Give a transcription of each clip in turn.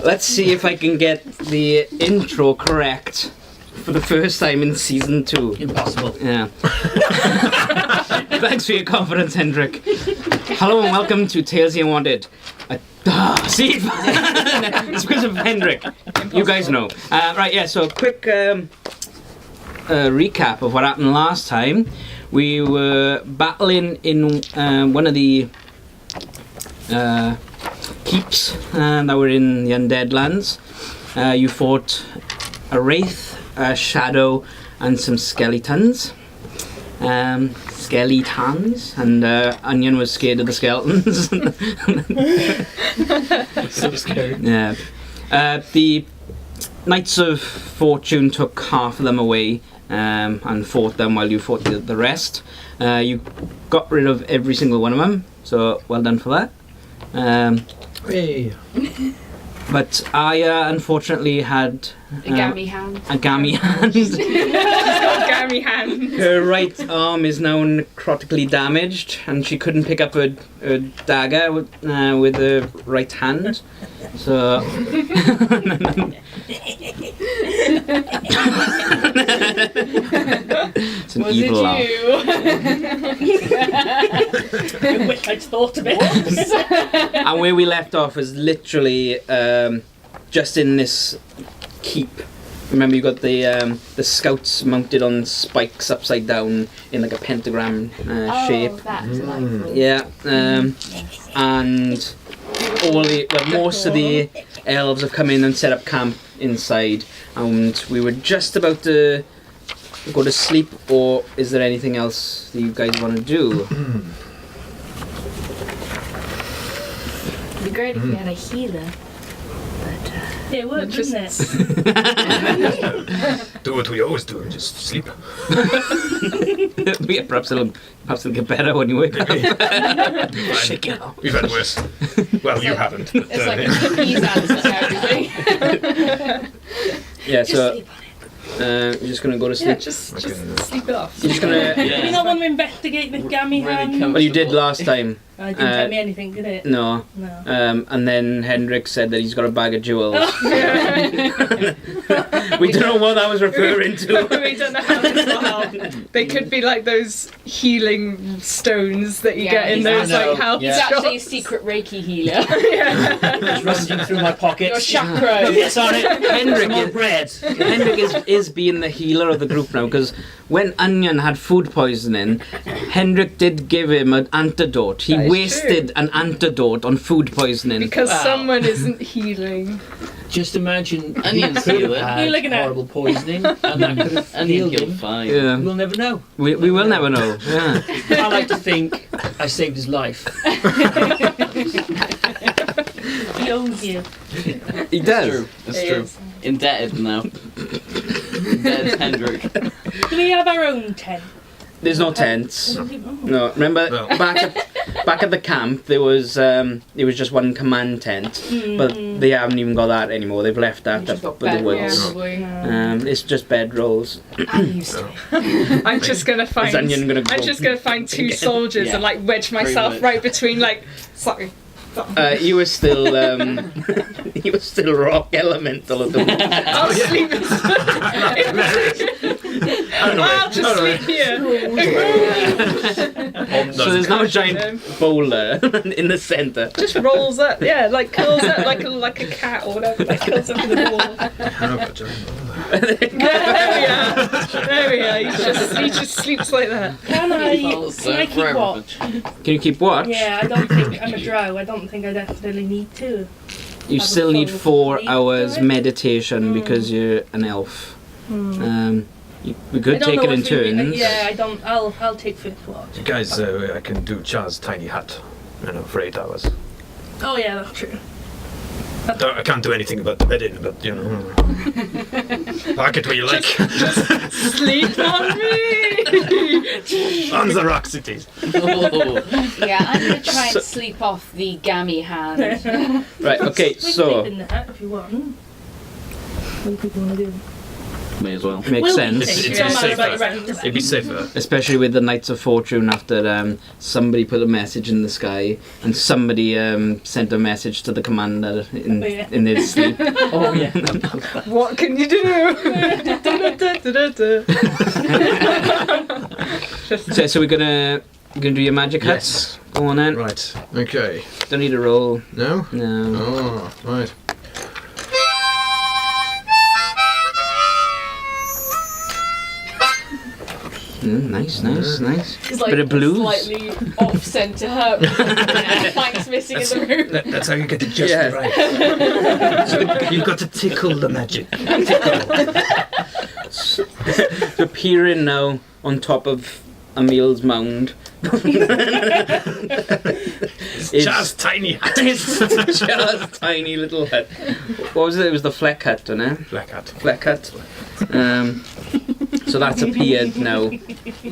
Let's see if I can get the intro correct for the first time in season 2. Impossible. Yeah. Thanks for your confidence, Hendrik. Hello and welcome to Tales of The Unwanted. See? It's because of Hendrik. You guys know. Right, yeah, so quick recap of what happened last time. We were battling in one of the keeps that were in the Undead lands. You fought a wraith, a shadow, and some skeletons. And Onion was scared of the skeletons. So scary. Yeah. The Knights of Fortune took half of them away and fought them while you fought the rest. You got rid of every single one of them, so well done for that. Hey. But Aya unfortunately had A gammy hand. a gammy hand. She's got a gammy hand. Her right arm is now necrotically damaged, and she couldn't pick up her dagger with her right hand. So it's an evil laugh. I wish I'd thought of it. And where we left off was literally just in this keep. Remember, you got the scouts mounted on spikes upside down in like a pentagram shape. That's delightful. Yeah, and most of the elves have come in and set up camp inside, and we were just about to go to sleep. Or is there anything else that you guys want to do? It'd be great if we had a healer. But it would, wouldn't it? Do what we always do, just sleep. Yeah, perhaps it'll get better when you wake up. Shake it off. We've had worse. Well, you haven't. But, it's like a cookies answer to everything. Yeah, Just so sleep on it. you're just gonna go to sleep. Yeah, just sleep it off. You're just gonna. You not want to investigate the gammy hand? Well, you did last time. It didn't tell me anything, did it? No. No. And then Hendrik said that he's got a bag of jewels. Oh. We don't know what that was referring to. We don't know how this will help. They could be like those healing stones that you get in those like health He's shops. actually a secret Reiki healer. Just rummaging through my pockets. Your chakra. Yes, on it. Hendrik is being the healer of the group now, because when Onion had food poisoning, Hendrik did give him an antidote. He wasted an antidote on food poisoning. Because someone isn't healing. Just imagine Onion's healer had horrible poisoning, and that could have healed him. Fine. Yeah. We'll never know. We will never know. Yeah. I like to think I saved his life. He owns you. He does. That's true. Indebted now. Indebted Hendrik. Do we have our own tent? There's no tents. No. Remember back at the camp there was just one command tent, but they haven't even got that anymore. They've left that up with the woods. It's just bedrolls. I'm just gonna find. I'm just gonna find two soldiers and like wedge myself right between like. Sorry. You were still rock elemental at the moment. I'll sleep. I'll just sleep here. So there's no giant boulder in the centre. Just rolls up, yeah, like curls up like a cat or whatever, like curls up in the wall. How about giant boulder? There we are. He just sleeps like that. Can I keep watch? Can you keep watch? Yeah, I don't think I'm a drow. I don't think I definitely need to. You still need 4 hours meditation because you're an elf. We could take it in turns. Yeah, I don't. I'll take 5th watch. You guys, I can do Char's tiny hut, for 8 hours. Oh yeah, that's true. I can't do anything about the bedding, but park it where you like. Just sleep on me. On the rock cities. Yeah, I'm gonna try and sleep off the gammy hand. Right. Okay. We can So sleep in the hut if you want. What do people want to do? May as well. makes sense. It's It'd be safer. Especially with the Knights of Fortune after somebody put a message in the sky and somebody sent a message to the commander in their sleep. Oh yeah. What can you do? So we're gonna do your magic hut. Yes. Go on then. Right. Okay. Don't need a roll. No? No. Oh, right. Nice. It's like Bit of blues. slightly off-centre hut. Planks missing in the room. That's how you get it just right. So you've got to tickle the magic. We're peering now on top of Emil's mound. It's just tiny hut. It's just tiny little hut. What was it? It was the Fleck hut, wasn't it? Black hat. Fleck hut. So that's appeared now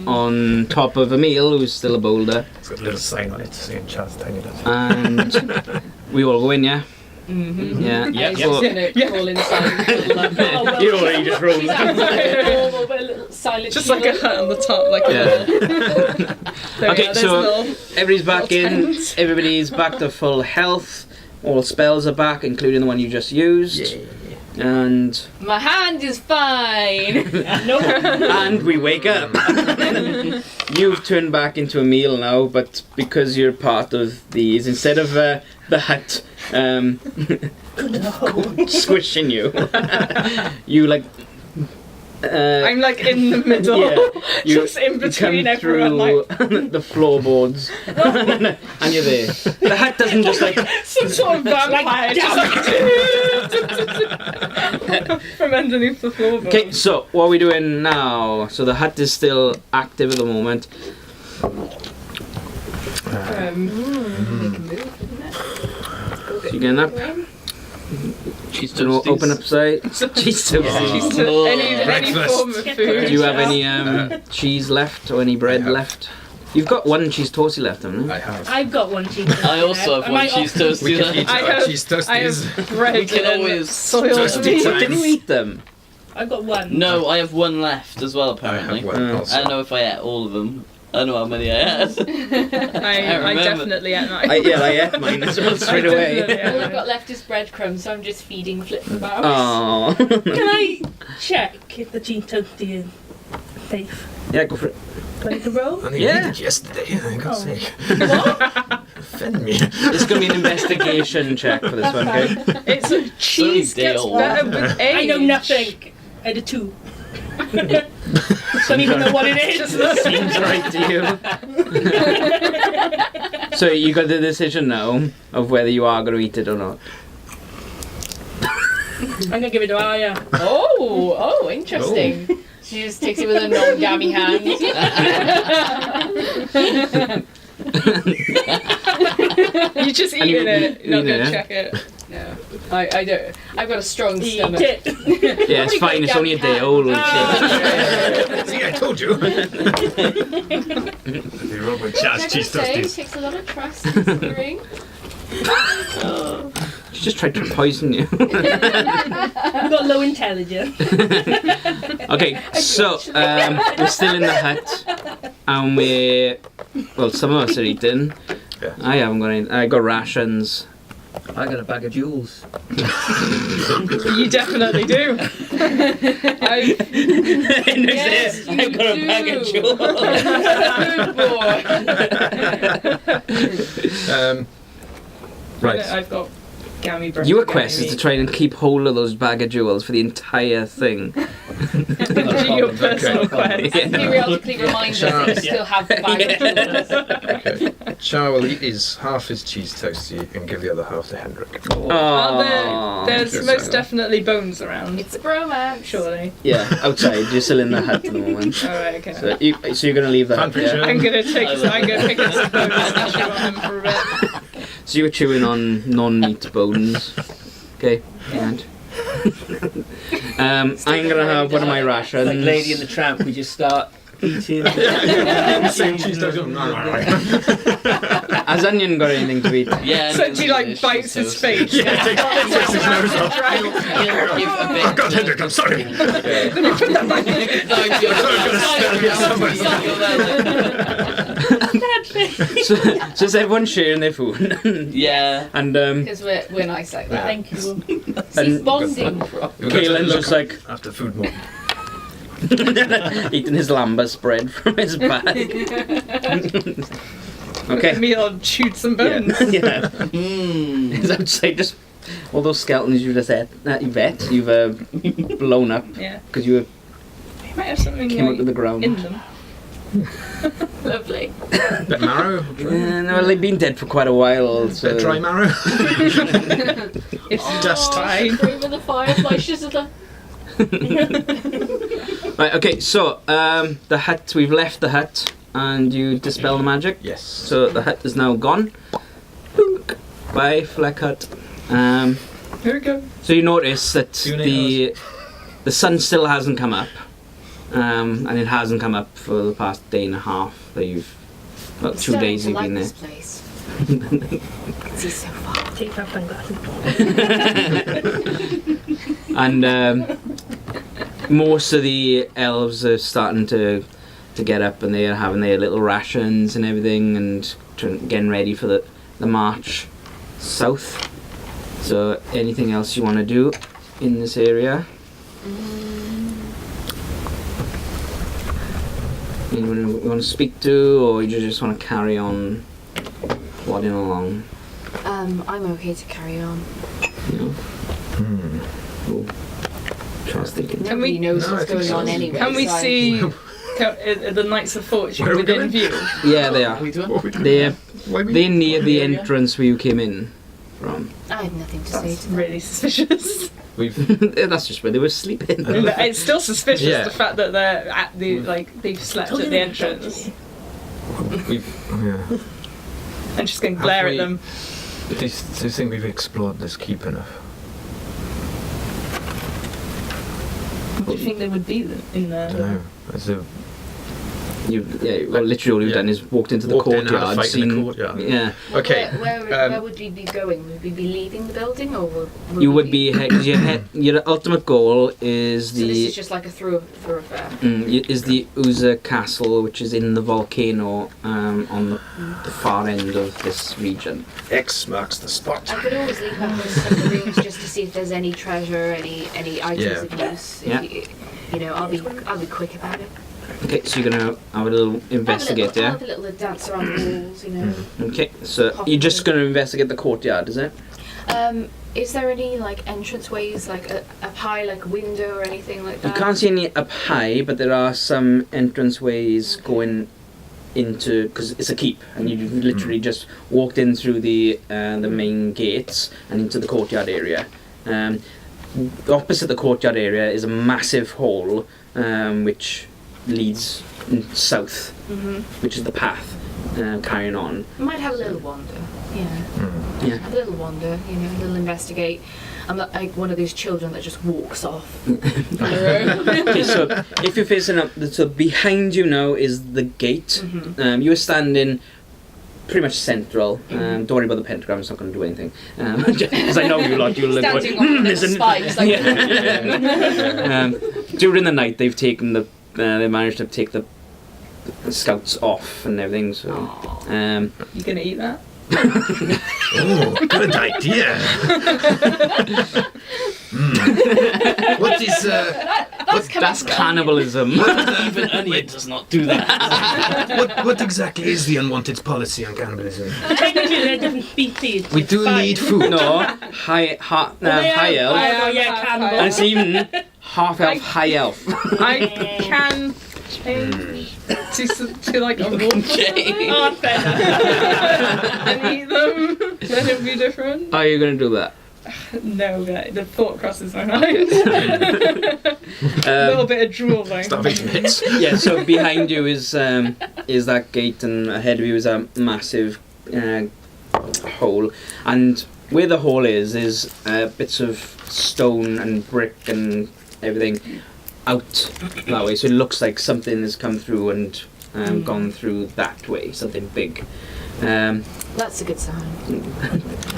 on top of Emil, who's still a boulder. It's got a little sign on it saying just tiny hut. And we all go in, yeah? Mm-hmm. Yeah. I'm just gonna crawl inside. You already just rolled. She's outside normal, but a little silent. Just like a hut on the top, like Okay, so everybody's back in. Everybody's back to full health. All spells are back, including the one you just used. Yeah. And my hand is fine. and we wake up. You've turned back into a meal now, but because you're part of these, instead of the hut squishing you, you like. I'm like in the middle, just in between everyone. Like the floorboards, and you're there. The hut doesn't just like some sort of vampire, just like from underneath the floorboard. Okay, so what are we doing now? So the hut is still active at the moment. So you getting up? Cheese Do you toasties. open up side? Cheese toasties. Any form of food. Do you have any cheese left or any bread left? You've got one cheese toasty left, haven't you? I have. I've got one cheese. I also have one cheese We toasty can eat left. our cheese toasties. I have bread We can and always soiled toasty meat. time. Didn't you eat them? I've got one. No, I have one left as well I apparently. have one also. I don't know if I ate all of them. I don't know how many I had. I remember. definitely ate mine. I ate mine as well straight away. All I've got left is breadcrumbs, so I'm just feeding Flip the mouse. Oh. Can I check if the cheese toasty is safe? Yeah, go for it. Do I need to roll? I only Yeah. ate it yesterday, I gotta say. What? Offend me. It's gonna be an investigation check for this one, okay? It's a cheese day gets old. better with age. I know nothing. I had a 2. Don't even know what it is. Seems right to you. So you got the decision now of whether you are going to eat it or not. I'm gonna give it to Aya. Oh, interesting. She just takes it with a non-gammy hand. You're just And you- eating it. You're not eating gonna it, check it. No, I don't. I've got a strong Eat stomach. it. Yeah, it's fine. It's only a day old. See, I told you. The Robert Char's cheese It toasties. takes a lot of trust considering. She just tried to poison you. You've got low intelligence. Okay, so we're still in the hut, and some of us are eating. Yeah. I haven't got any. I got rations. I got a bag of jewels. You definitely do. Yes, you I've got a do. bag of jewels. Good boy. Right. I've got gammy breath. Your quest is to try and keep hold of those bag of jewels for the entire thing. Your personal quest. And periodically remind us that you still have the bag of jewels. Okay. Char will eat half his cheese toast to you and give the other half to Hendrik. There's most definitely bones around. It's a bromance. Surely. Yeah, outside. You're still in the hut at the moment. Alright, okay. So you're going to leave the hut, yeah? I'm gonna pick up some bones and chew on them for a bit. So you were chewing on non-meat bones. Okay. And I'm gonna have one of my rations. Like Lady and the Tramp, we just start eating. Same cheese toast. Has Onion got anything to eat? Yeah. So she like bites his face. Takes his nose off. Oh God, Hendrik, I'm sorry. So is everyone sharing their food? Yeah. And Because we're nice like that. Thank you. It's bonding. Kaelin's just like after food more. eating his lamba spread from his bag. Okay. Meal chewed some bones. Yeah. He's outside just all those skeletons you just ate, you've blown up Yeah. because you You might have something came like, up to the ground. in them. Lovely. Bit marrow. No, well, they've been dead for quite a while. So. Bit dry marrow. It's Dust. fine. Over the firefly sizzler. Right. Okay. So the hut. We've left the hut, and you dispel the magic. Yes. So the hut is now gone. Bye, Fleck Hut. Here we go. So you notice that the sun still hasn't come up, and it hasn't come up for the past day and a half that about 2 days you've been there. This place. It's so far. Take my sunglasses. And most of the elves are starting to get up, and they are having their little rations and everything, and getting ready for the march south. So anything else you want to do in this area? Anyone you want to speak to, or you just want to carry on plodding along? I'm okay to carry on. You know? Cool. I was thinking. Nobody knows No, I what's think going so. on anyway. Can we so see the Knights of Fortune Where are we within going? view? Yeah, they are. What are we doing? What are we doing? They're Why we- they're near the entrance where you came in from. I have nothing to say to them. Really suspicious. That's just where they were sleeping. It's still suspicious Yeah. the fact that they're at the they've slept at the entrance. Yeah. I'm just going to Have glare we- at them. Do you think we've explored this keep enough? What do you think they would be in I there? don't know. As a Well, literally all you've done is walked into the Walked in, had a courtyard, fight in the seen. courtyard. Yeah, Okay. Where would we be going? Would we be leaving the building, or would you we would be because your ultimate goal is So this the is just like a thoroughfare. is the Uza Castle, which is in the volcano on the far end of this region. X marks the spot. I could always leave back some of the rooms just to see if there's any treasure, any items Yeah. of use. Yeah. You know, I'll be quick about it. Okay, so you're gonna have a little investigate, I'll yeah? have a little dance around the walls, you know. Okay, so you're just gonna investigate the courtyard, is it? Is there any like entranceways, like up high, like a window or anything like You that? can't see any up high, but there are some entranceways going into, because it's a keep, and you literally just walked in through the main gates and into the courtyard area. Opposite the courtyard area is a massive hall, which leads south, which is the path carrying on. Might have a little wander. Yeah. Yeah. Have a little wander, you know, a little investigate. I'm not like one of those children that just walks off. Okay, so if you're facing up, so behind you now is the gate. You are standing pretty much central. Don't worry about the pentagram; it's not going to do anything. Because I know you lot. You'll live. Standing on the spikes. Like, During the night, they've taken they managed to take the scouts off and everything. So, You gonna eat that? Oh, good idea. What is That's cannibalism. Even Onion does not do that. what exactly is the Unwanted policy on cannibalism? Technically, they're different species. We do need food. No, high elf. Yeah, cannibal. And it's even half elf, high elf. I can change to like a wolf Oh, fair enough. and eat them. Then it'll be different. How are you going to do that? No, the thought crosses my mind. A little bit of drool though. Starvation hits. Yeah, so behind you is that gate, and ahead of you is a massive hole. And where the hole is bits of stone and brick and everything out that way. So it looks like something has come through and gone through that way, something big. That's a good sign.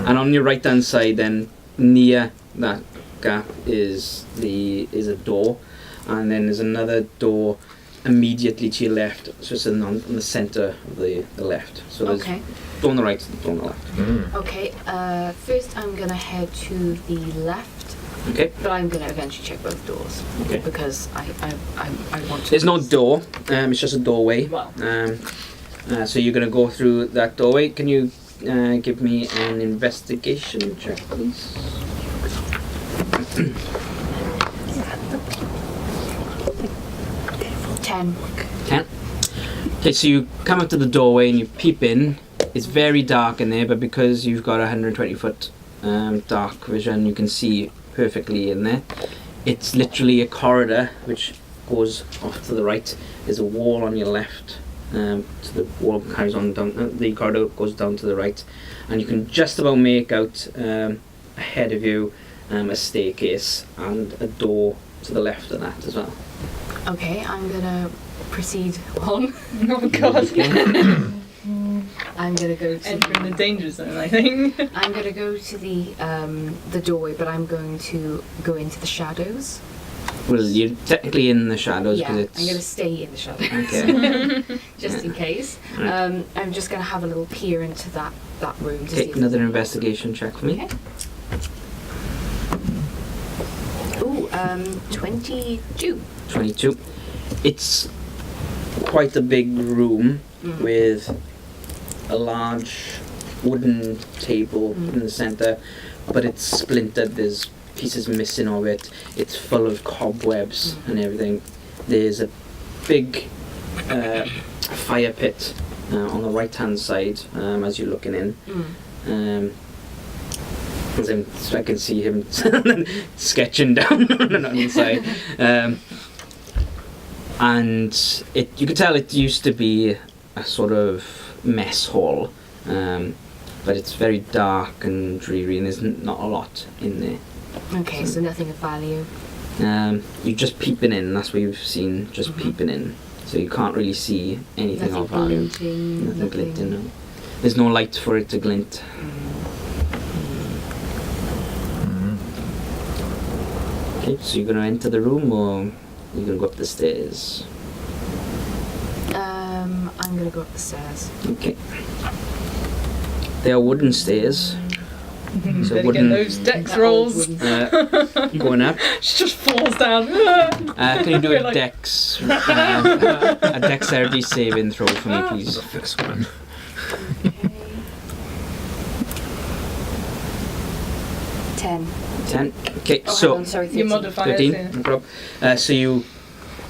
And on your right hand side then, near that gap is a door, and then there's another door immediately to your left, so it's on the centre of the left. So there's door on the right, door on the left. Okay, first I'm going to head to the left. Okay. But I'm going to eventually check both doors. Okay. Because I want to... There's no door, it's just a doorway. Wow. So you're going to go through that doorway. Can you give me an investigation check, please? 10. 10. Okay, so you come up to the doorway and you peep in. It's very dark in there, but because you've got 120 foot dark vision, you can see perfectly in there. It's literally a corridor which goes off to the right. There's a wall on your left. So the wall carries on down. The corridor goes down to the right, and you can just about make out ahead of you a staircase and a door to the left of that as well. Okay, I'm gonna proceed on. Oh god. I'm gonna go to entering the danger zone, I think. I'm gonna go to the doorway, but I'm going to go into the shadows. Well, you're technically in the shadows because Yeah, it's. I'm gonna stay in the shadows. Okay. Just in case. Right. I'm just gonna have a little peer into that room to Okay, see. another investigation check for me. Okay. Ooh, 22. 22. It's quite a big room with a large wooden table in the centre, but it's splintered. There's pieces missing of it. It's full of cobwebs and everything. There's a big fire pit on the right hand side as you're looking in. So I can see him sketching down on the inside. And you can tell it used to be a sort of mess hall, but it's very dark and dreary, and there's not a lot in there. Okay, so nothing of value. You're just peeping in. That's what you've seen, just peeping in. So you can't really see anything Nothing of value. glinting, Nothing glinting. No. There's no light for it to glint. Okay, so you're gonna enter the room, or you're gonna go up the stairs? I'm gonna go up the stairs. Okay. They are wooden stairs. So Better wooden. get those dex rolls. Going up. She just falls down. Can you do We're a like- dex, a dexterity saving throw for me, please? The first one. Okay. 10. 10. Okay, Oh, so hang on, sorry, 13. Your modifiers. 13. Yeah. No problem. So you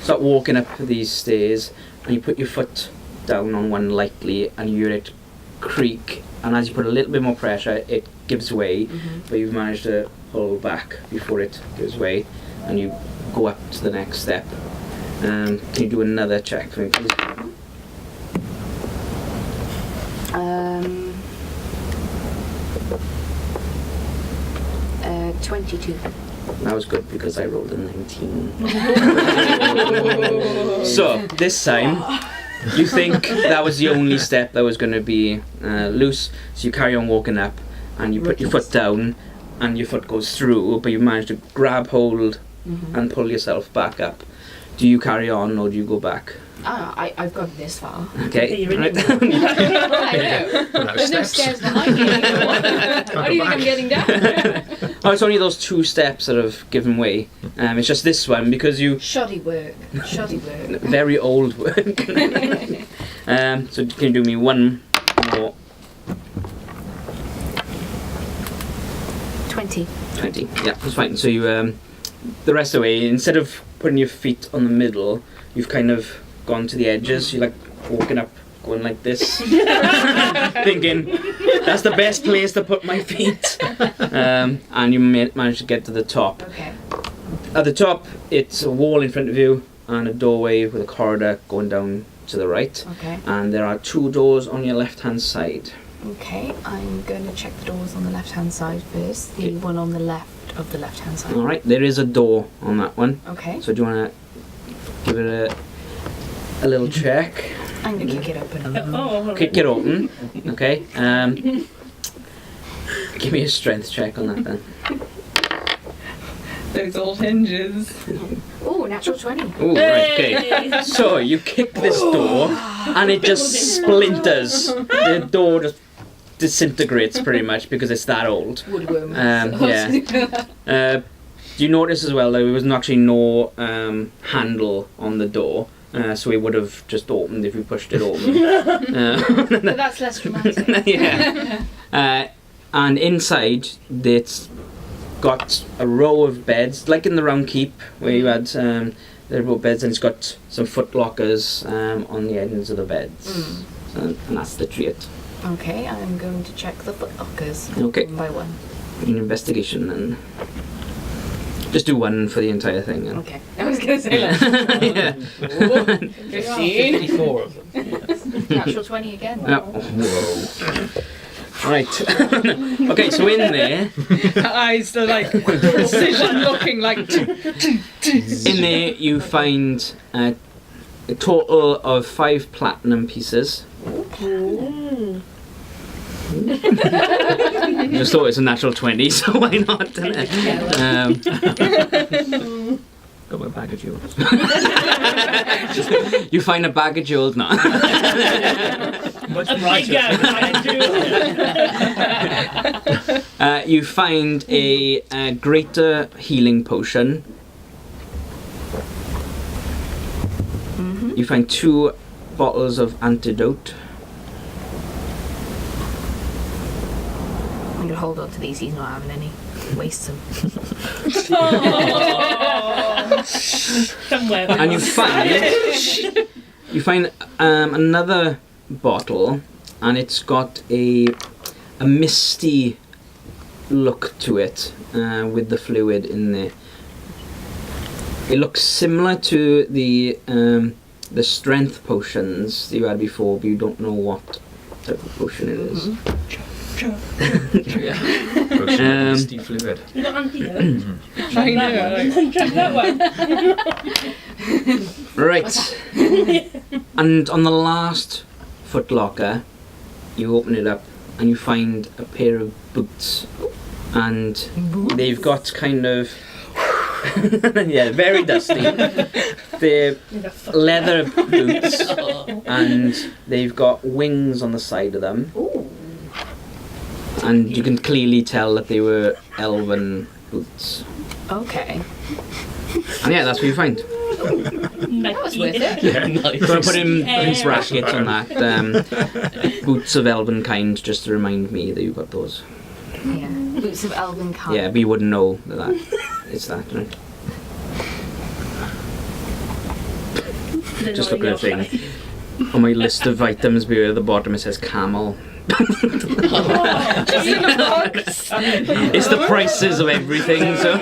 start walking up these stairs, and you put your foot down on one lightly, and you hear it creak. And as you put a little bit more pressure, it gives way, but you've managed to pull back before it gives way, and you go up to the next step. Can you do another check for me, please? 22. That was good because I rolled a 19. So this time, you think that was the only step that was going to be loose, so you carry on walking up, and you put your foot down, and your foot goes through, but you manage to grab hold and pull yourself back up. Do you carry on, or do you go back? I've got this far. Okay. You're in it. I know. There's no stairs behind me anymore. How do you think I'm getting down? Oh, it's only those 2 steps that have given way. It's just this one because you... Shoddy work. Very old work. So can you do me one more? 20. 20. Yeah, that's fine. So you, the rest of the way, instead of putting your feet on the middle, you've kind of gone to the edges. You're like walking up, going like this, thinking that's the best place to put my feet. And you manage to get to the top. Okay. At the top, it's a wall in front of you and a doorway with a corridor going down to the right. Okay. And there are 2 doors on your left-hand side. Okay, I'm going to check the doors on the left-hand side first. The one on the left of the left-hand side. All right, there is a door on that one. Okay. So do you want to give it a little check? I'm going to kick it open. Oh, Kick it open. Okay. Give me a strength check on that then. Those old hinges. Oh, natural 20. Oh, right, okay. So you kick this door and it just splinters. The door just disintegrates pretty much because it's that old. Woodworm. Yeah. You notice as well that there was actually no handle on the door. So it would have just opened if we pushed it open. But that's less dramatic. Yeah. And inside, it's got a row of beds, like in the Round Keep, where you had the row of beds, and it's got some foot lockers on the ends of the beds. And that's the trait. Okay, I'm going to check the foot lockers. Okay. One by one. An investigation, and just do one for the entire thing. And Okay. I was going to say that. yeah. 15. 54 of them. Natural 20 again. Whoa. Right. Okay, so in there, Her eyes are like precision looking like. in there you find a total of 5 platinum pieces. Just thought it's a natural 20, so why not? Got my bag of jewels. You find a bag of jewels now. Much a big You find a greater healing potion. You find 2 bottles of antidote. I'm going to hold on to these. He's not having any. Waste them. somewhere. And you find another bottle, and it's got a misty look to it with the fluid in there. It looks similar to the strength potions that you had before, but you don't know what type of potion it is. Misty fluid. You got antidote? I know. Check that one. Right. And on the last footlocker, you open it up and you find a pair of boots. And they've got kind of... yeah, very dusty. They're leather boots and they've got wings on the side of them. Ooh. And you can clearly tell that they were elven boots. Okay. And yeah, that's what you find. That was worth it. Yeah, Nice. So I put in brackets on that. Boots of elven kind, just to remind me that you got those. Yeah. Boots of elven kind. Yeah, but you wouldn't know that it's that, right? Just look at the thing. On my list of items, below at the bottom it says camel. Just in a box. It's the prices of everything, so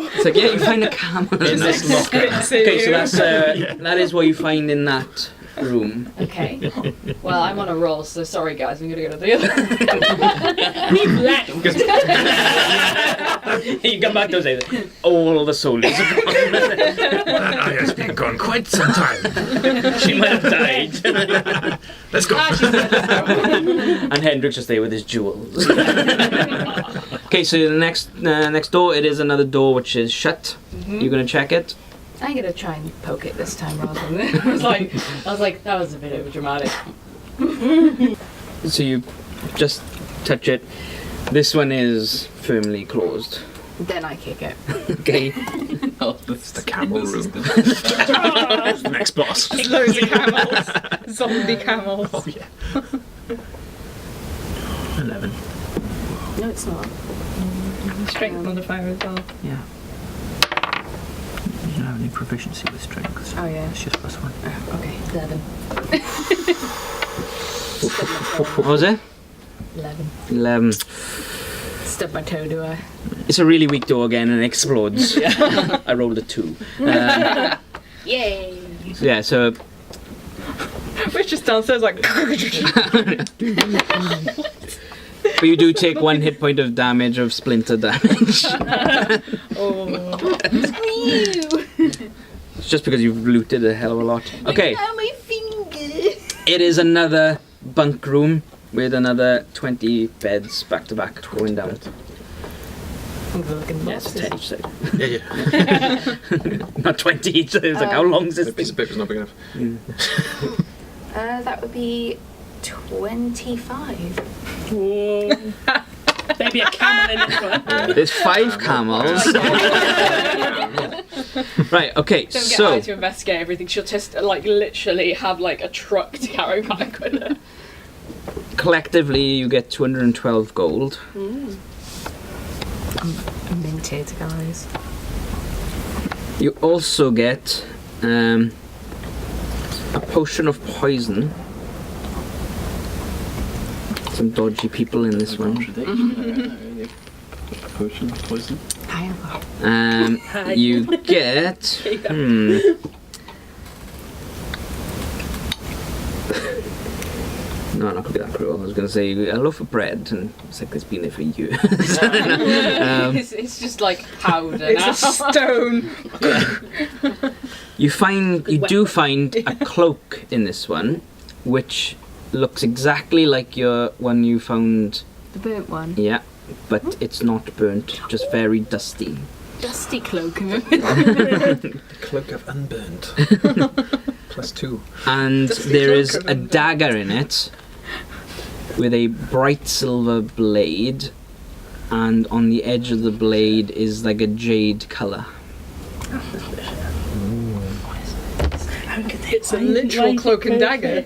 it's like, yeah, you find a camel in this locker. Okay, so that's that is what you find in that room. Okay. Well, I'm on a roll, so sorry guys, I'm gonna go to the other. We've left. You come back to say all the soldiers have gone. That eye has been gone quite some time. She might have died. Let's go. And Hendrik's just there with his jewels. Okay, so the next door, it is another door which is shut. You're going to check it. I'm gonna try and poke it this time rather than. I was like, that was a bit overdramatic. So you just touch it. This one is firmly closed. Then I kick it. Okay. Oh, It's the camel room. That's The next boss. Just loads of camels. Zombie camels. Oh yeah. 11. No, it's not. Strength modifier as well. Yeah. You don't have any proficiency with strength. Oh yeah. It's just +1. Oh, okay, 11. What was it? 11. 11. Stub my toe, do I? It's a really weak door again and it explodes. I rolled a 2. Yay! Yeah, so We're just downstairs like. but you do take 1 hit point of damage of splinter damage. It's just because you've looted a hell of a lot. Okay. My finger! It is another bunk room with another 20 beds back to back going down. I'm gonna look in the Yeah, it's boxes. 10 each side. Yeah. Not 20 each side. It's like, how long is this The piece thing? of paper's not big enough. That would be 25. Whoa. Maybe a camel in it. One. There's 5 camels. Right, okay, Don't get so her to investigate everything. She'll just like literally have like a truck to carry back with her. collectively you get 212 gold. I'm minted, guys. You also get a potion of poison. Some dodgy people in this one. Potion of poison. You get No, I'm not gonna be that cruel. I was gonna say a loaf of bread, and it's like it's been there for years. It's just like powder. It's a stone. You do find a cloak in this one, which looks exactly like your one you found. The burnt one. Yeah, but it's not burnt, just very dusty. Dusty cloak. Cloak of unburnt. +2. And there is a dagger in it with a bright silver blade, and on the edge of the blade is like a jade colour. It's a literal cloak and dagger.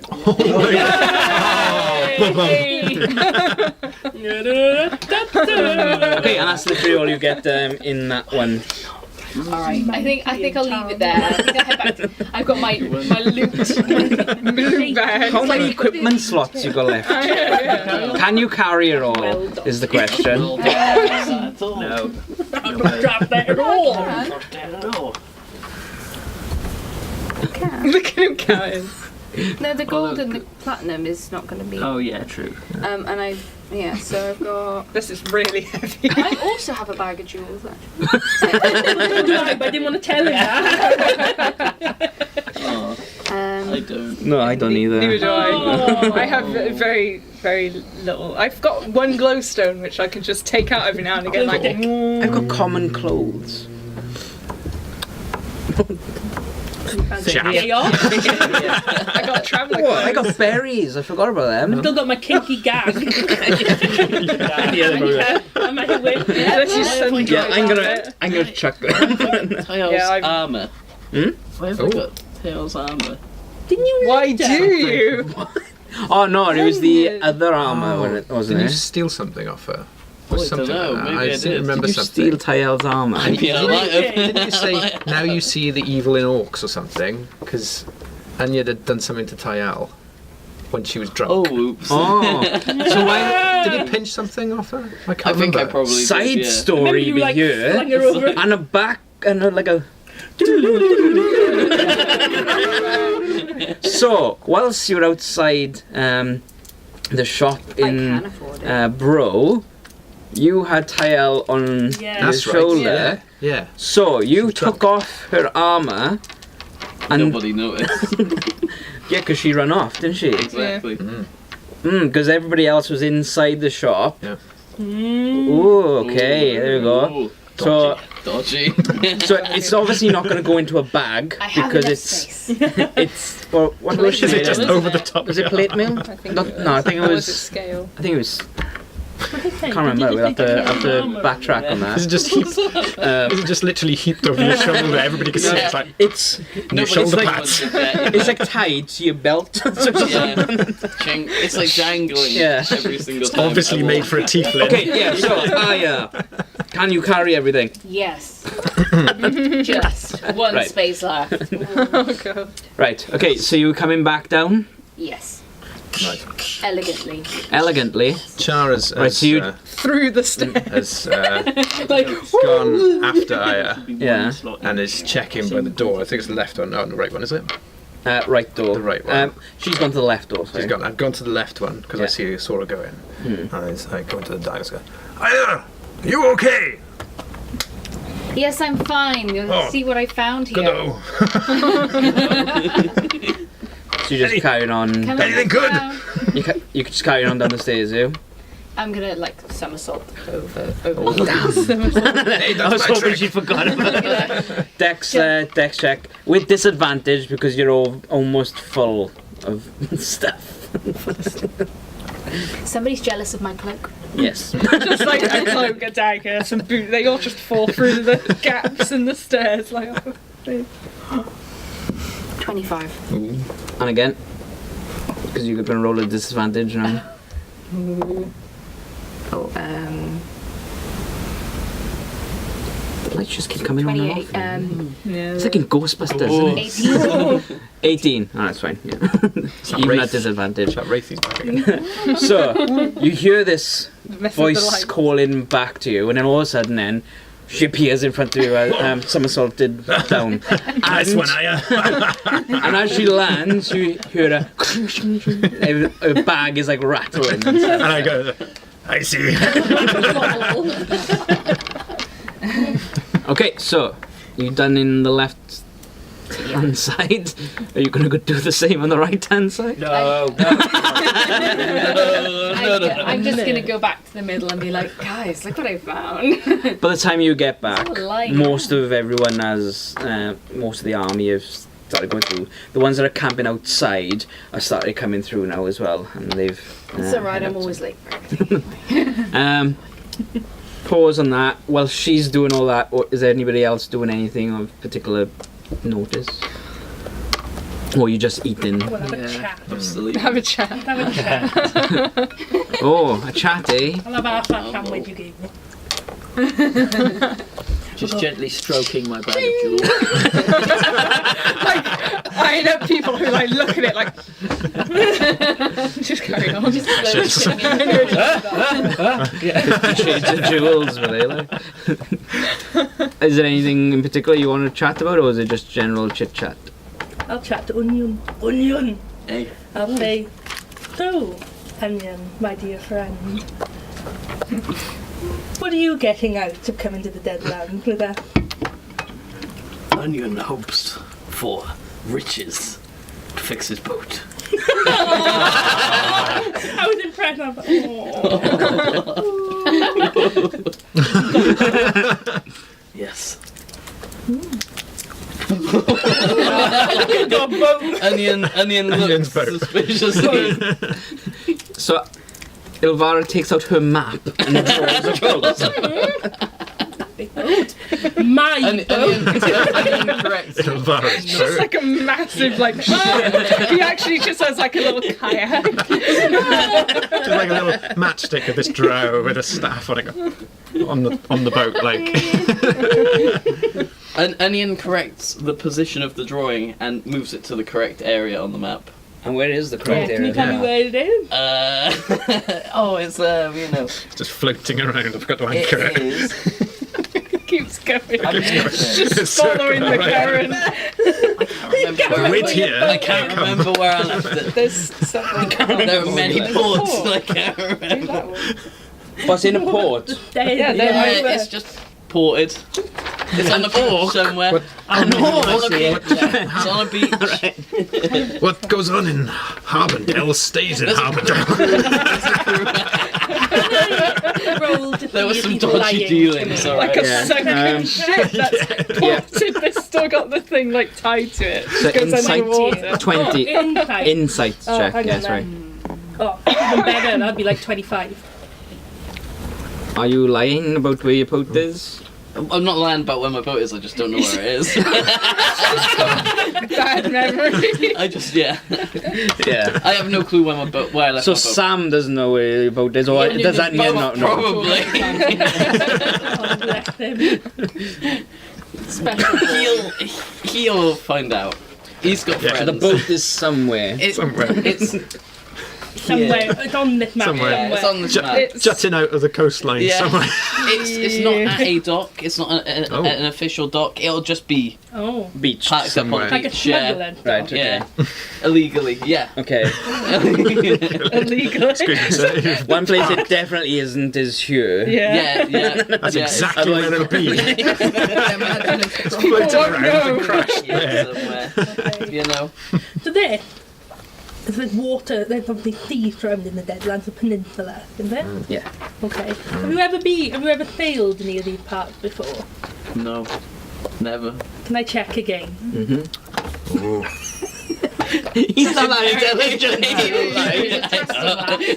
Okay, and that's literally all you get in that one. Alright, I think I'll leave it there. I think I'll head back to, I've got my loot. Blue bag. How many equipment slots you got left? Can you carry it all? Is the question. No. Drop that at all. Look at him going. No, the gold and the platinum is not going to be. Oh yeah, true. And so I've got. This is really heavy. I also have a bag of jewels. Actually. But I didn't want to tell him that. Oh, I don't. No, I don't either. Neither do I. I have very, very little. I've got one glowstone which I can just take out every now and again. Like, I've got common clothes. There you are. I got traveller What? I clothes. got berries. I forgot about them. Still got my kinky gag. I'm a win. Let's use sun Yeah, I'm drops. gonna chuck them. Tails Yeah, I've- armour. Why have I got Tails armour? Didn't you? Why do you? Oh no, it was the other armor, wasn't Did you it? steal something off her? Oh, I Something don't know, like that. maybe I seem to did. remember Did you something. steal Tael's armor? Yeah, I might have. Didn't you say now you see the evil in orcs or something? Because Anya had done something to Tael when she was drunk. Oh, oops. Oh, so why? Did he pinch something off her? I can't I think I remember. probably Side did, yeah. story You be like here, fling her over. and a back, and like a. So, whilst you're outside the shop I can in afford it. Bro, you had Tael on Yeah. your That's right. shoulder. Yeah. So, you took off her armour, and Nobody noticed. yeah, because she ran off, didn't she? Exactly. Because everybody else was inside the shop. Yeah. Ooh, okay, there we go. Ooh. So, Dodgy. So it's obviously not going to go into a bag I have because enough it's space. well, what was she Is it made just of? over the top? Was it plate mail? I think No, it no, I think it Or was. it scale? I think it was. Can't remember. We'll have to backtrack on Is it that. just heaped? Is it just literally heaped over your shoulder? Everybody can see it. It's like It's your shoulder like- pads. it's like tied to your belt. So it's just- It's like jangling Yeah. every single time. Obviously made for a tiefling. Okay, yeah. So can you carry everything? Yes. Just one Right. space left. Oh god. Right. Okay. So you're coming back down Yes. Right. Elegantly. elegantly. Chara's Right, so you- Through the stairs. has Like, gone after Aya Yeah. and is checking by the door. I think it's the left one, not the right one, is it? Right door. The right one. She's gone to the left door. Sorry. She's gone. I've gone to the left one because I Yeah. saw her go in. And I go into the dining room. Aya, you okay? Yes, I'm fine. You'll Oh. see what I found here. Good. So you're just carrying on. Come Anything on good? down. You just carrying on down the stairs, you. I'm gonna like somersault over. I was hoping she forgot about that. Dex check with disadvantage because you're all almost full of stuff. Somebody's jealous of my cloak. Yes. just like a cloak, a dagger, some boot. They all just fall through the gaps in the stairs. Like, oh, 25. And again, because you're going to roll a disadvantage now. Oh, The lights just keep coming on and 28. off. yeah. It's like in Ghostbusters, isn't it? 18. 18. Oh, that's fine. Yeah. Even Wraith. at disadvantage. That Wraith is back again. So you hear this Mess with the voice light. calling back to you, and then all of a sudden, then she appears in front of you, somersaulted down. Nice one, Aya. And as she lands, you hear a bag is like rattling. And stuff. And I go, I see. Okay, so you done in the left hand side. Are you gonna go do the same on the right hand side? I'm just gonna go back to the middle and be like, guys, look what I found. By the time you get back, It's all light. most of everyone has, most of the army have started going through. The ones that are camping outside are started coming through now as well, and they've. It's alright, headed I'm up always late. Pause on that. While she's doing all that, or is there anybody else doing anything of particular notice? Or you just eating? We'll have a chat. Have a chat. Have a chat. Oh, a chat, eh? I'll have half that sandwich you gave me. Just gently stroking my bag of jewels. Like, I know people who like look at it like. just carry on. Shades of jewels, were they like? Is there anything in particular you want to chat about, or is it just general chit chat? I'll chat to Onion. Onion! Hey. I'll say, so, Onion, my dear friend. What are you getting out of coming to the Deadland with that? Onion hopes for riches to fix his boat. I was impressed. I was like, Yes. Onion Onion's looks boat. suspiciously. So, Ilvara takes out her map and draws a boat. my Onion correct. Just like a massive like ship. He actually just has like a little kayak. Just like a little matchstick of this drow with a staff on it, on the boat, like. Onion corrects the position of the drawing and moves it to the correct area on the map. And where is the Yeah, correct can you area? tell me where it is? Oh, it's you know. Just floating around. I forgot to It anchor it. is. Keeps going. I mean, Just following the current. Wait here. I can't remember where I left it. There's several. There are many ports and I can't remember. What's in a port? There it Yeah, is. there it is. It's just ported. It's on a beach somewhere. On a beach. It's on a beach. What goes on in Harbondale stays in Harbondale. Rolled There was some you'd be dodgy lying to dealings, me. alright. Like a Yeah. sunken ship that's ported, they've still got the thing like tied to it. So It goes insight underwater. 20. Insight. Insights Oh, check, hang yeah, on sorry. then. Oh, even better. That'd be like 25. Are you lying about where your boat is? I'm not lying about where my boat is, I just don't know where it is. Bad memory. I just, yeah. Yeah. I have no clue where I left So my boat. Sam doesn't know where your boat is, or does that mean not know? Probably. Oh, bless him. Special. He'll find out. He's got friends. So the boat is somewhere. It's Somewhere. It's on this map. Somewhere. yeah, it's on the map. Jutting out of the coastline Yeah. somewhere. It's not at a dock. It's not an official dock. It'll just be Oh. Beach. packed up somewhere. on Like a beach. Yeah. smuggler. Right, okay. Yeah. Illegally. Yeah. Okay. Illegally. One place it definitely isn't is here. Yeah. Yeah. That's yeah. exactly where it'll be. People Floating won't around know. and crashed Yeah, there. somewhere. You know. So there's water, there's obviously sea surrounding the Deadlands, a peninsula, isn't there? Yeah. Okay. Have you ever sailed any of these parts before? No. Never. Can I check again? He's not that intelligent.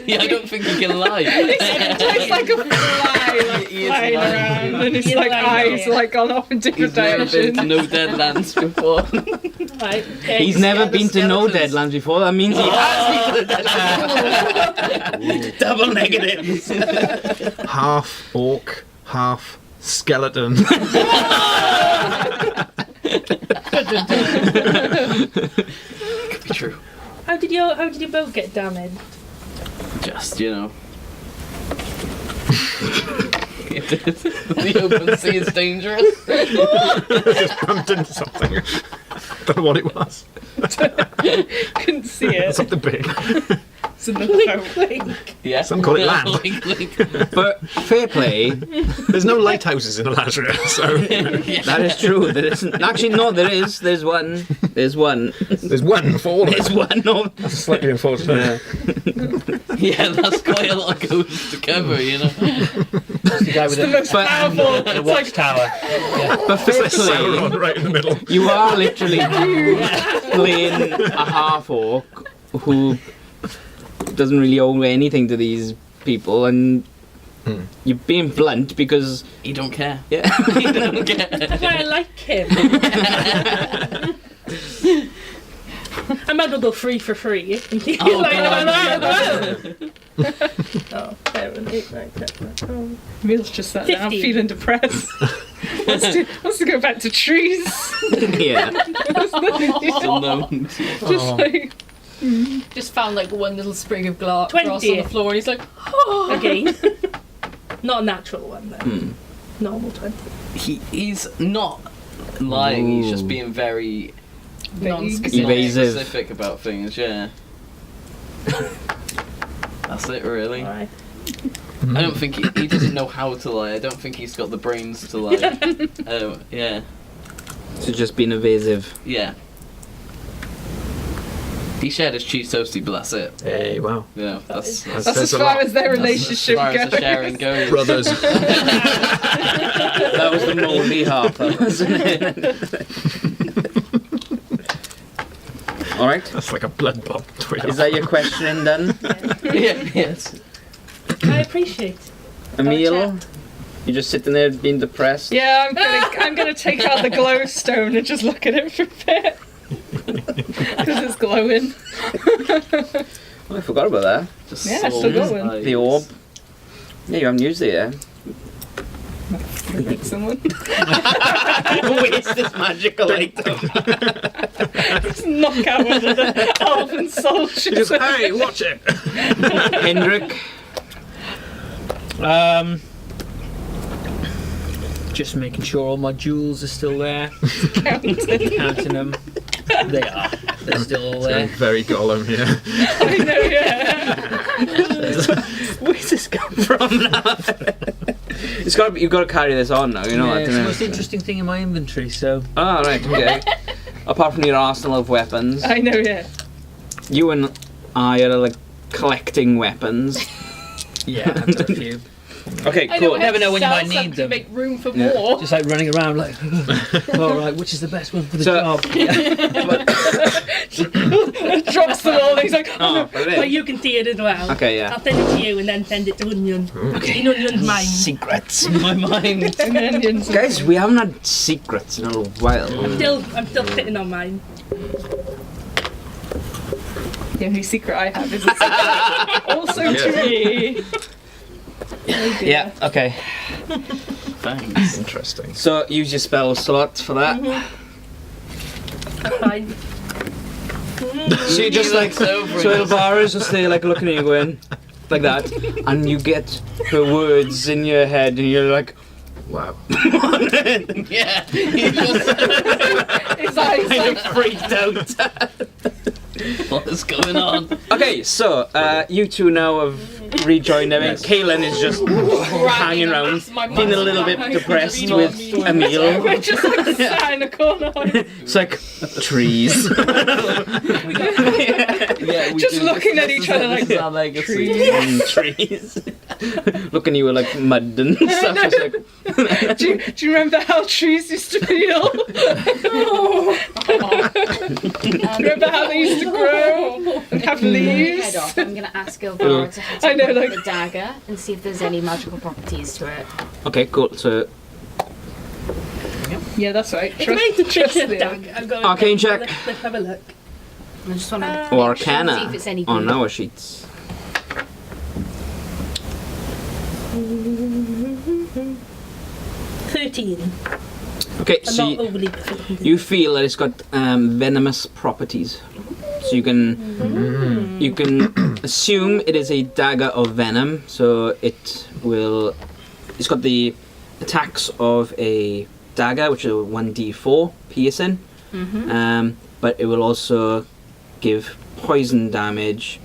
Yeah, I don't think he can lie. It's like a fly like He is flying lying. around and his He's like lying. eyes like gone off in different He's never been to directions. no Deadlands before. Right. Okay. He's never been to no skeletons. Deadlands before. That means he has been to the Deadlands. Double negatives. Half orc, half skeleton. Could be true. How did your boat get damaged? Just, you know. The open sea is dangerous. Just bumped into something. Don't know what it was. Couldn't see it. Something big. It's in the boat. Yeah. Some call it land. Like, But fair play. There's no lighthouses in Ilazria, so That is true. There isn't. Actually, no, there is. There's one. There's one. there's one for all of There's us. one. No. That's slightly unfortunate. yeah, that's quite a lot of ghosts to cover, you know. The guy with The most powerful. the It's like watchtower. But fair play. Sauron right in the middle. You are literally playing a half orc who doesn't really owe anything to these people, and you're being blunt because He don't care. yeah. He don't care. That's why I like him. I might as well go free for free. Oh, Like, God. oh, 7, 8, 9, 10. Emil's just sat down 15. feeling depressed. wants to go back to trees. Yeah. There's nothing to do. Still known. Just like Just found like one little sprig of grass 20. on the floor, and he's like, oh. Again. Not a natural one, though. Normal 20. He's not lying, he's just Ooh. being very Evasive. specific about things, yeah. That's it, really. Alright. I don't think he doesn't know how to lie. I don't think he's got the brains to lie. Yeah. So just being evasive. Yeah. He shared his cheese toasty, but that's it. Hey, wow. Yeah, that's that's says as a far lot. as their as relationship far as the goes. sharing goes. Brothers. That was the moldy half, wasn't it? All right. That's like a blood bomb. Is that your questioning done, Yeah, yes. I appreciate it. Emil? You just sitting there being depressed. Yeah, I'm gonna take out the glowstone and just look at it for a bit. Because it's glowing. Oh, I forgot about that. Just Yeah, souls, still going. eyes. The orb. Yeah, you haven't used it yet. Like someone. Waste this magical item. Just knock out one of the elven soldiers. Hey, watch it! Hendrik. Just making sure all my jewels are still there. Counting them. They are. They're still all there. Very Gollum, yeah. I know, yeah. Where's this come from now? It's got. You've got to carry this on now. You know Yeah, that. it's don't the you? most interesting thing in my inventory, so. Oh, right. Okay. Apart from your arsenal of weapons, I know, yeah. you and I are like collecting weapons. Yeah, I've got a few. Okay, I cool. know, Never know when you sell might need some to them. make room for Yeah. more. Just like running around like, all right, which is the best one for the So- job? Drops them all. And he's like, Oh, But brilliant. you can see it as well. Okay, yeah. I'll send it to you and then send it to Onion. In Onion's mind. Secrets in my mind. onions. Guys, we haven't had secrets in a while. I'm still sitting on mine. The only secret I have is a secret. Also to me. Yeah, okay. Thanks. Interesting. So use your spell slot for that. Fine. So you just like, so Elvira's just there like looking at you going, like that, and you get her words in your head and you're like, wow. Yeah. He just, His eyes like, Freaked out. what is going on? Okay, so you two now have rejoined. I mean, Kaylin is just hanging around, feeling a little bit depressed with a meal. we're just like sat in a corner. It's like trees. Yeah, we Just do looking this. at each other like, This is our legacy. Trees. Looking at you with like mud and stuff. It's like, do you remember how trees used to feel? Remember how they used to grow and have Head leaves? off. I'm gonna ask Elvira to I know, take like- the dagger and see if there's any magical properties to it. okay, cool. So Yeah, that's right. It's made to trust trick them. dagger. I've got Arcane check. Let's have a look. I just wanna or make sure, see Arcana if it's any on good. our sheets. 13. Okay, I'm so not overly proficient. you feel that it's got venomous properties. So you can assume it is a dagger of venom. So it's got the attacks of a dagger, which is a 1d4 piercing. But it will also give poison damage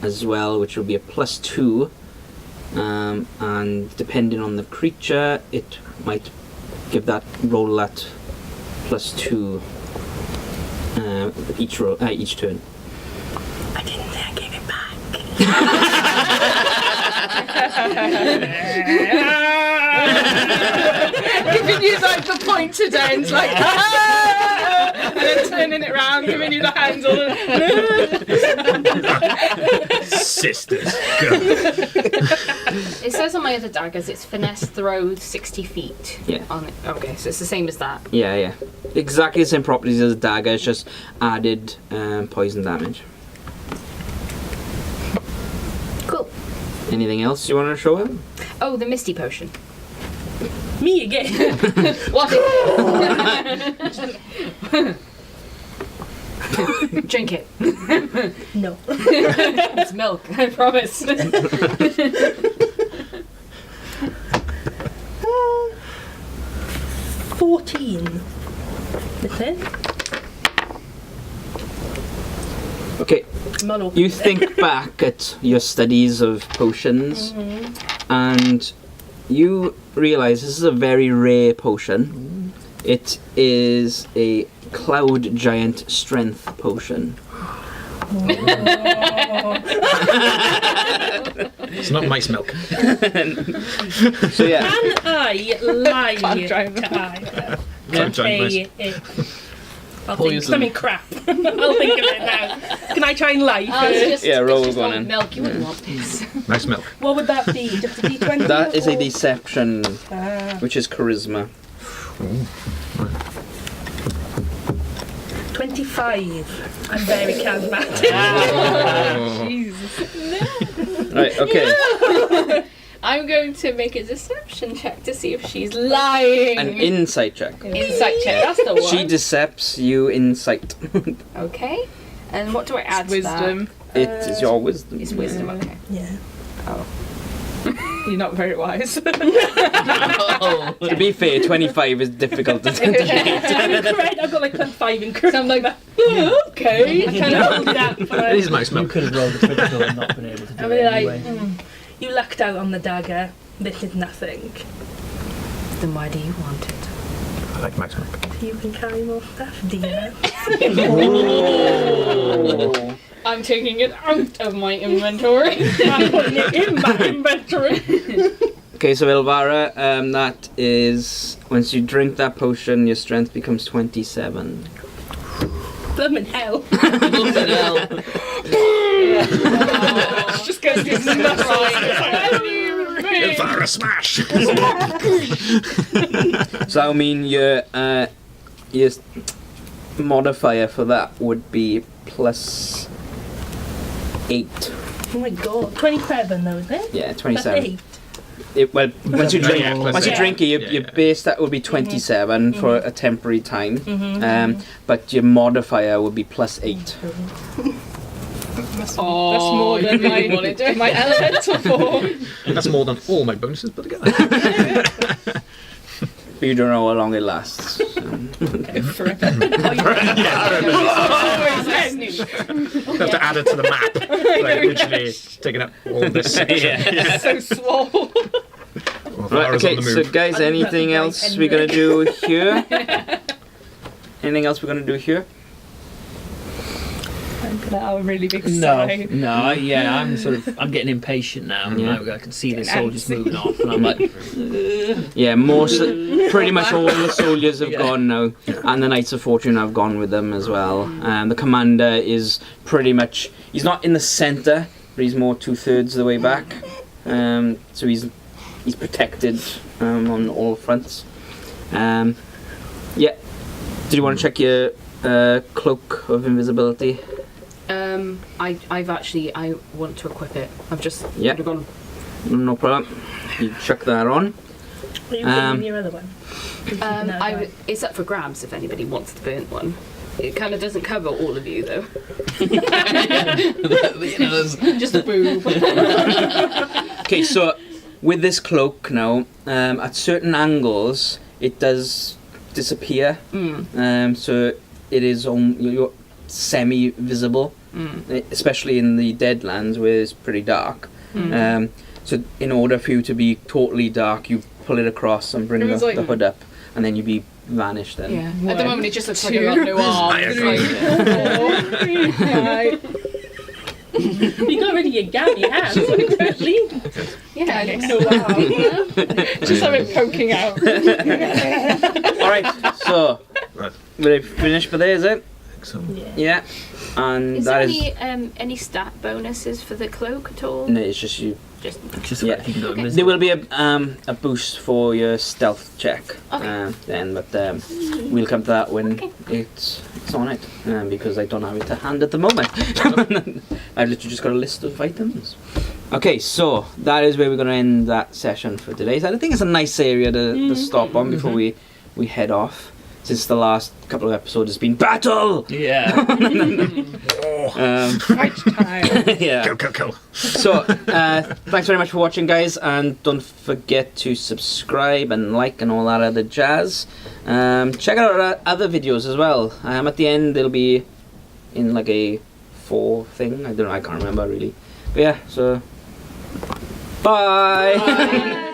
as well, which will be a +2. And depending on the creature, it might give that roll that +2 each turn. I didn't say I gave it back. Giving you like the pointed end, like and then turning it around, giving you the hands all. Sisters, go. It says on my other daggers it's finesse throw 60 feet. Yeah. On it. Okay, so it's the same as that. Yeah. Exactly the same properties as a dagger, it's just added poison damage. Cool. Anything else you want to show him? Oh, the misty potion. Me again. What? Drink it. No. It's milk, I promise. 14. That's it. Okay, Model. you think back at your studies of potions, and you realise this is a very rare potion. It is a cloud giant strength potion. It's not mice milk. So yeah, Can I lie Can't drive to I? Cloud giant mice. I'll think Poison. something crap. I'll think of it now. Can I try and lie Oh, first? it's just, Yeah, roll it's just one old in. milk. You wouldn't want this. Nice milk. What would that be? Just a D20? that is a or- deception, Ah, which is charisma. 25. I'm very charismatic. Right, okay. I'm going to make a deception check to see if she's lying. An insight check. Insight check. That's the one. She decepts you insight. Okay. And what do I add to that? Wisdom. It is your wisdom. It's wisdom. Okay. Yeah. You're not very wise. Oh. To be fair, 25 is difficult to I'm correct. I've got like 25 in charisma. So I'm like, okay. I kind of hold that for It is nice You milk. could have rolled a critical and not been able to do I'll it be like, anyway. you lucked out on the dagger. This is nothing. then why do you want it? I like mice milk. You can carry more stuff, dear. I'm taking it out of my inventory. I'm putting it in my inventory. Okay, so Elvira, that is once you drink that potion, your strength becomes 27. Blooming hell. It just goes through the Fire a smash! So I mean your modifier for that would be +8. Oh my god. 27 though, is it? Yeah, That's 27. 8. Well, once you drink, Yeah, once you yeah. drink it, your base that would be 27 for a temporary time. But your modifier would be +8. That's more than my elemental form. That's more than all my bonuses put together. But you don't know how long it lasts. So. Forever. Have to add it to the map. Like literally taking up all this section. So swole. Right, okay, so guys, anything else we're gonna do here? Anything else we're gonna do here? I'm gonna have a really big No, sigh. no, yeah, I'm getting impatient now. Yeah. I can see the soldiers moving off, and I'm like, Yeah, pretty much all the soldiers have gone now, and the Knights of Fortune have gone with them as well. The commander is pretty much, he's not in the centre, but he's more 2/3 of the way back. So he's protected on all fronts. Yeah. Did you want to check your cloak of invisibility? I want to equip it. I've just Yeah. gone. No problem. You chuck that on. What are you putting in your other one? It's up for grabs if anybody wants the burnt one. It kind of doesn't cover all of you though. Just a boob. Okay, so with this cloak now, at certain angles, it does disappear. So it is you're semi-visible, especially in the Deadlands where it's pretty dark. So in order for you to be totally dark, you pull it across and bring the hood up, and then you'd be vanished then. Yeah. At the moment, it just looks like I've got no arms. You got rid of your gammy hands. Yeah. Just have it poking out. Alright, so Right. we're finished for there, is it? Excellent. Yeah. And Is there that is... any stat bonuses for the cloak at all? No, it's just you. just Yeah. about if you can go There invisible. will be a boost for your stealth check then, but we'll come to that when it's on it, because I don't have it to hand at the moment. I've literally just got a list of items. Okay, so that is where we're going to end that session for today. So I think it's a nice area to stop on before we head off. Since the last couple of episodes has been battle! Yeah. Fight time. Yeah. Go. So, thanks very much for watching, guys, and don't forget to subscribe and like and all that other jazz. Check out our other videos as well. At the end, they'll be in like a 4 thing. I don't know, I can't remember really. But yeah, so... Bye.